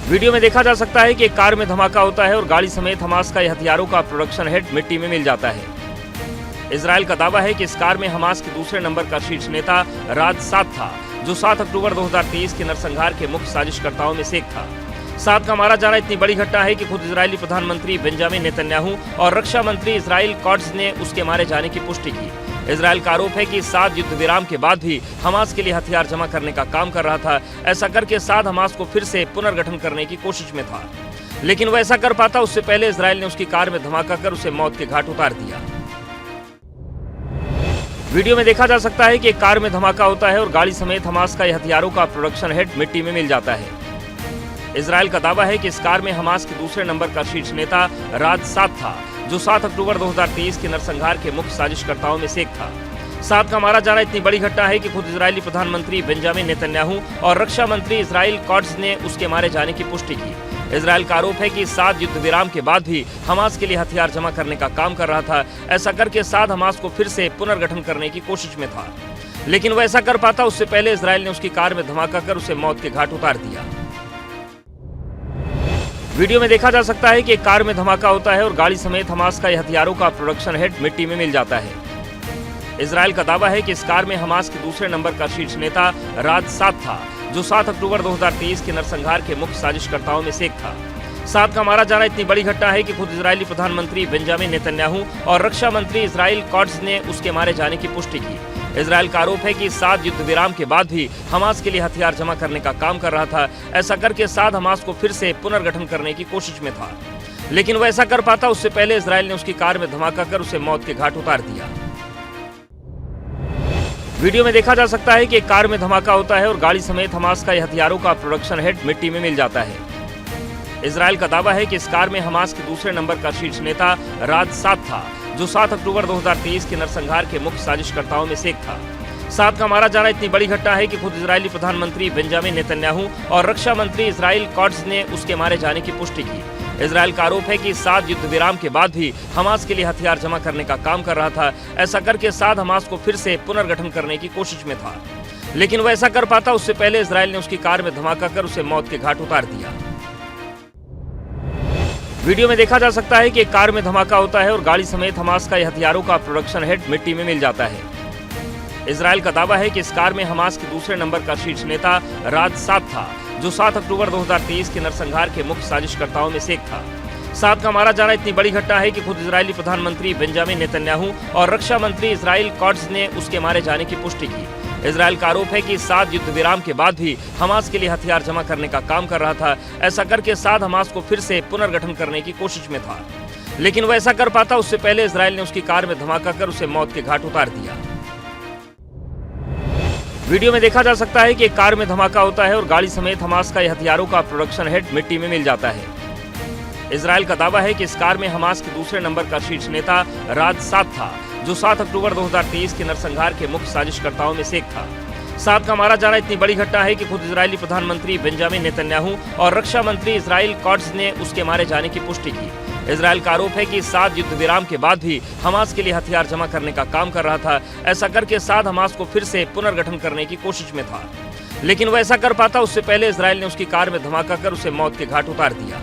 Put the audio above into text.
Video में देखा जा सकता है कि एक कार में धमाका होता है और गाड़ी समेत हमास का हथियारों का प्रोडक्शन हेड मिट्टी में मिल जाता है। इजराइल का दावा है कि इस कार में हमास के दूसरे नंबर का शीर्ष नेता राज साद था, जो 7 अक्टूबर 2023 के नरसंहार के मुख्य साजिशकर्ताओं में से एक था। साद का मारा जाना इतनी बड़ी घटना है कि खुद इजरायली प्रधानमंत्री बेंजामिन नेतन्याहू और रक्षा मंत्री इजराइल कॉट्ज ने उसके मारे जाने की पुष्टि की। इजराइल का आरोप है कि साद युद्ध विराम के बाद भी हमास के लिए हथियार जमा करने का काम कर रहा था। ऐसा करके साद हमास को फिर से पुनर्गठन करने की कोशिश में था, लेकिन वह ऐसा कर पाता उससे पहले इजराइल ने उसकी कार में धमाका कर उसे मौत के घाट उतार दिया। वीडियो में देखा जा सकता है कि एक कार में धमाका होता है और गाड़ी समेत हमास का हथियारों का प्रोडक्शन हेड मिट्टी में मिल जाता है। इजराइल का दावा है कि इस कार में हमास के दूसरे नंबर का शीर्ष नेता राज साद था, जो 7 अक्टूबर 2023 के नरसंहार के मुख्य साजिशकर्ताओं में से एक था। साद का मारा जाना इतनी बड़ी घटना है कि खुद इजरायली प्रधानमंत्री बेंजामिन नेतन्याहू और रक्षा मंत्री इजराइल कॉट्ज ने उसके मारे जाने की पुष्टि की। इजराइल का आरोप है कि साद युद्ध विराम के बाद भी हमास के लिए हथियार जमा करने का काम कर रहा था। ऐसा करके साद हमास को फिर से पुनर्गठन करने की कोशिश में था, लेकिन वह ऐसा कर पाता उससे पहले इजराइल ने उसकी कार में धमाका कर उसे मौत के घाट उतार दिया। वीडियो में देखा जा सकता है कि एक कार में धमाका होता है और गाड़ी समेत हमास का हथियारों का प्रोडक्शन हेड मिट्टी में मिल जाता है। इजराइल का दावा है कि इस कार में हमास के दूसरे नंबर का शीर्ष नेता राज साद था, जो 7 अक्टूबर 2023 के नरसंहार के मुख्य साजिशकर्ताओं में से एक था। साद का मारा जाना इतनी बड़ी घटना है कि खुद इजरायली प्रधानमंत्री बेंजामिन नेतन्याहू और रक्षा मंत्री इजराइल कॉट्ज ने उसके मारे जाने की पुष्टि की। इजराइल का आरोप है कि साद युद्ध विराम के बाद भी हमास के लिए हथियार जमा करने का काम कर रहा था। ऐसा करके साद हमास को फिर से पुनर्गठन करने की कोशिश में था, लेकिन वह ऐसा कर पाता उससे पहले इजराइल ने उसकी कार में धमाका कर उसे मौत के घाट उतार दिया। वीडियो में देखा जा सकता है कि एक कार में धमाका होता है और गाड़ी समेत हमास का हथियारों का प्रोडक्शन हेड मिट्टी में मिल जाता है। इजराइल का दावा है कि इस कार में हमास के दूसरे नंबर का शीर्ष नेता राज साद था, जो 7 अक्टूबर 2023 के नरसंहार के मुख्य साजिशकर्ताओं में से एक था। साद का मारा जाना इतनी बड़ी घटना है कि खुद इजरायली प्रधानमंत्री बेंजामिन नेतन्याहू और रक्षा मंत्री इजराइल कॉट्ज ने उसके मारे जाने की पुष्टि की। इजराइल का आरोप है कि साद युद्ध विराम के बाद भी हमास के लिए हथियार जमा करने का काम कर रहा था। ऐसा करके साद हमास को फिर से पुनर्गठन करने की कोशिश में था, लेकिन वह ऐसा कर पाता उससे पहले इजराइल ने उसकी कार में धमाका कर उसे मौत के घाट उतार दिया। वीडियो में देखा जा सकता है कि एक कार में धमाका होता है और गाड़ी समेत हमास का हथियारों का प्रोडक्शन हेड मिट्टी में मिल जाता है। इजराइल का दावा है कि इस कार में हमास के दूसरे नंबर का शीर्ष नेता राज साद था, जो 7 अक्टूबर 2023 के नरसंहार के मुख्य साजिशकर्ताओं में से एक था। साद का मारा जाना इतनी बड़ी घटना है कि खुद इजरायली प्रधानमंत्री बेंजामिन नेतन्याहू और रक्षा मंत्री इजराइल कॉट्ज ने उसके मारे जाने की पुष्टि की। इजराइल का आरोप है कि साद युद्ध विराम के बाद भी हमास के लिए हथियार जमा करने का काम कर रहा था। ऐसा करके साद हमास को फिर से पुनर्गठन करने की कोशिश में था, लेकिन वह ऐसा कर पाता उससे पहले इजराइल ने उसकी कार में धमाका कर उसे मौत के घाट उतार दिया। वीडियो में देखा जा सकता है कि एक कार में धमाका होता है और गाड़ी समेत हमास का हथियारों का प्रोडक्शन हेड मिट्टी में मिल जाता है। इजराइल का दावा है कि इस कार में हमास के दूसरे नंबर का शीर्ष नेता राज साद था, जो 7 अक्टूबर 2023 के नरसंहार के मुख्य साजिशकर्ताओं में से एक था। साद का मारा जाना इतनी बड़ी घटना है कि खुद इजरायली प्रधानमंत्री बेंजामिन नेतन्याहू और रक्षा मंत्री इजराइल कॉट्ज ने उसके मारे जाने की पुष्टि की। इजराइल का आरोप है कि साद युद्ध विराम के बाद भी हमास के लिए हथियार जमा करने का काम कर रहा था। ऐसा करके साद हमास को फिर से पुनर्गठन करने की कोशिश में था, लेकिन वह ऐसा कर पाता उससे पहले इजराइल ने उसकी कार में धमाका कर उसे मौत के घाट उतार दिया।